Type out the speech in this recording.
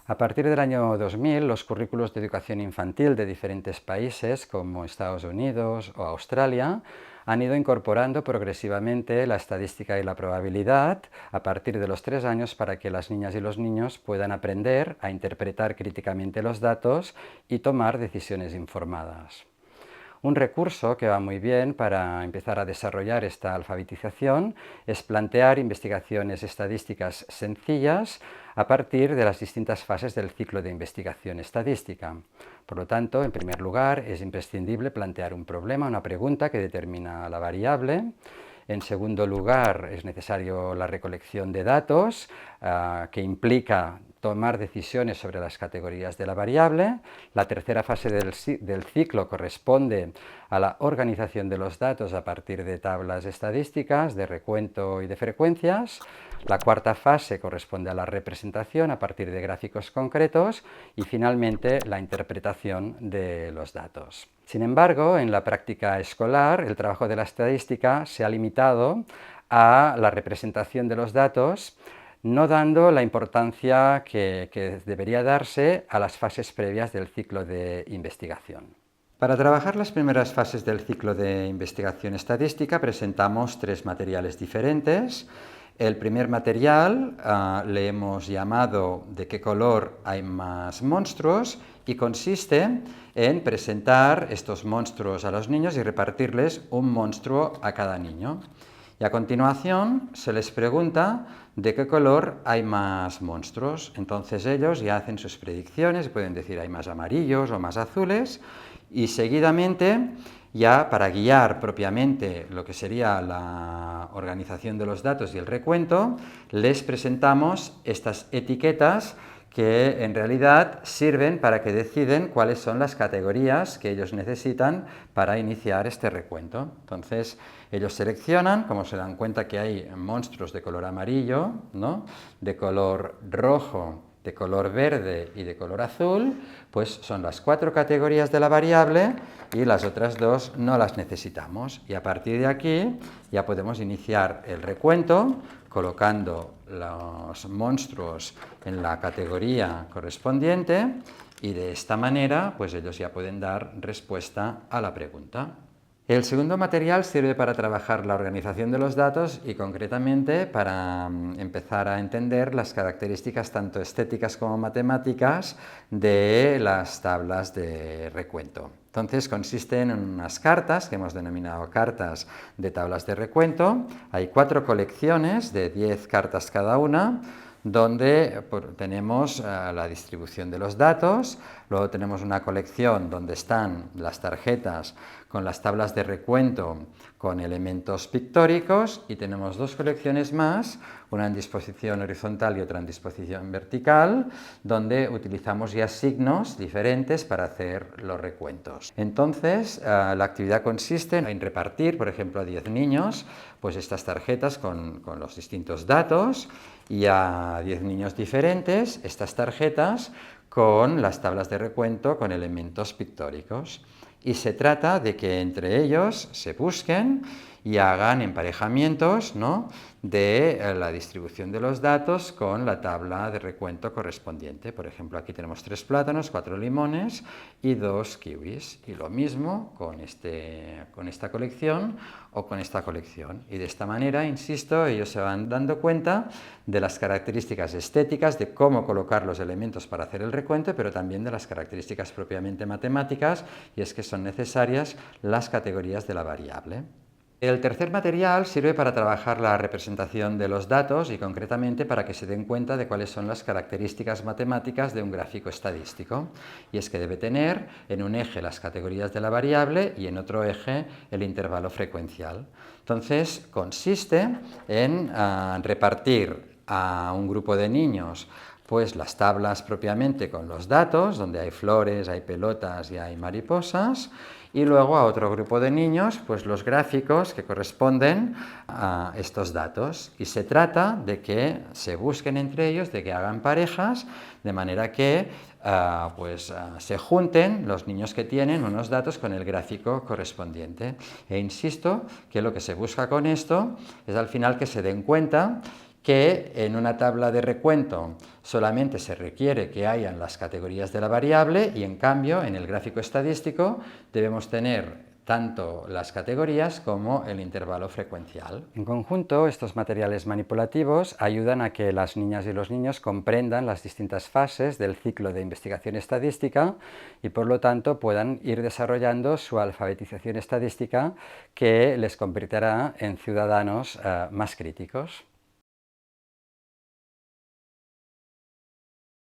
A partir del año 2000, los currículos de educación infantil de diferentes países, como Estados Unidos o Australia, han ido incorporando progresivamente la estadística y la probabilidad a partir de los 3 años para que las niñas y los niños puedan aprender a interpretar críticamente los datos y tomar decisiones informadas. Un recurso que va muy bien para empezar a desarrollar esta alfabetización es plantear investigaciones estadísticas sencillas a partir de las distintas fases del ciclo de investigación estadística. Por lo tanto, en primer lugar, es imprescindible plantear un problema, una pregunta que determina la variable. En segundo lugar, es necesario la recolección de datos, que implica tomar decisiones sobre las categorías de la variable. La tercera fase del ciclo corresponde a la organización de los datos a partir de tablas estadísticas, de recuento y de frecuencias. La cuarta fase corresponde a la representación a partir de gráficos concretos y finalmente la interpretación de los datos. Sin embargo, en la práctica escolar, el trabajo de la estadística se ha limitado a la representación de los datos, no dando la importancia que debería darse a las fases previas del ciclo de investigación. Para trabajar las primeras fases del ciclo de investigación estadística presentamos 3 materiales diferentes. El primer material le hemos llamado ¿de qué color hay más monstruos? Y consiste en presentar estos monstruos a los niños y repartirles un monstruo a cada niño. Y a continuación se les pregunta de qué color hay más monstruos. Entonces ellos ya hacen sus predicciones, pueden decir hay más amarillos o más azules, y seguidamente, ya para guiar propiamente lo que sería la organización de los datos y el recuento, les presentamos estas etiquetas que en realidad sirven para que deciden cuáles son las categorías que ellos necesitan para iniciar este recuento. Entonces, ellos seleccionan, como se dan cuenta que hay monstruos de color amarillo, ¿no?, de color rojo, de color verde y de color azul, pues son las 4 categorías de la variable y las otras 2 no las necesitamos. Y a partir de aquí ya podemos iniciar el recuento colocando los monstruos en la categoría correspondiente y de esta manera pues ellos ya pueden dar respuesta a la pregunta. El segundo material sirve para trabajar la organización de los datos y concretamente para empezar a entender las características tanto estéticas como matemáticas de las tablas de recuento. Entonces consisten en unas cartas que hemos denominado cartas de tablas de recuento. Hay 4 colecciones de 10 cartas cada una, donde tenemos la distribución de los datos, luego tenemos una colección donde están las tarjetas con las tablas de recuento con elementos pictóricos y tenemos 2 colecciones más, una en disposición horizontal y otra en disposición vertical, donde utilizamos ya signos diferentes para hacer los recuentos. Entonces, la actividad consiste en repartir, por ejemplo, a 10 niños, pues estas tarjetas con los distintos datos y a 10 niños diferentes estas tarjetas con las tablas de recuento con elementos pictóricos. Y se trata de que entre ellos se busquen y hagan emparejamientos, ¿no?, de la distribución de los datos con la tabla de recuento correspondiente. Por ejemplo, aquí tenemos 3 plátanos, 4 limones y 2 kiwis. Y lo mismo con esta colección o con esta colección. Y de esta manera, insisto, ellos se van dando cuenta de las características estéticas, de cómo colocar los elementos para hacer el recuento, pero también de las características propiamente matemáticas, y es que son necesarias las categorías de la variable. El tercer material sirve para trabajar la representación de los datos y concretamente para que se den cuenta de cuáles son las características matemáticas de un gráfico estadístico. Y es que debe tener en un eje las categorías de la variable y en otro eje el intervalo frecuencial. Entonces consiste en repartir a un grupo de niños pues las tablas propiamente con los datos, donde hay flores, hay pelotas y hay mariposas, y luego a otro grupo de niños pues los gráficos que corresponden a estos datos. Y se trata de que se busquen entre ellos, de que hagan parejas, de manera que se junten los niños que tienen unos datos con el gráfico correspondiente. E insisto que lo que se busca con esto es al final que se den cuenta que en una tabla de recuento solamente se requiere que hayan las categorías de la variable y en cambio en el gráfico estadístico debemos tener tanto las categorías como el intervalo frecuencial. En conjunto, estos materiales manipulativos ayudan a que las niñas y los niños comprendan las distintas fases del ciclo de investigación estadística y por lo tanto puedan ir desarrollando su alfabetización estadística que les convertirá en ciudadanos más críticos.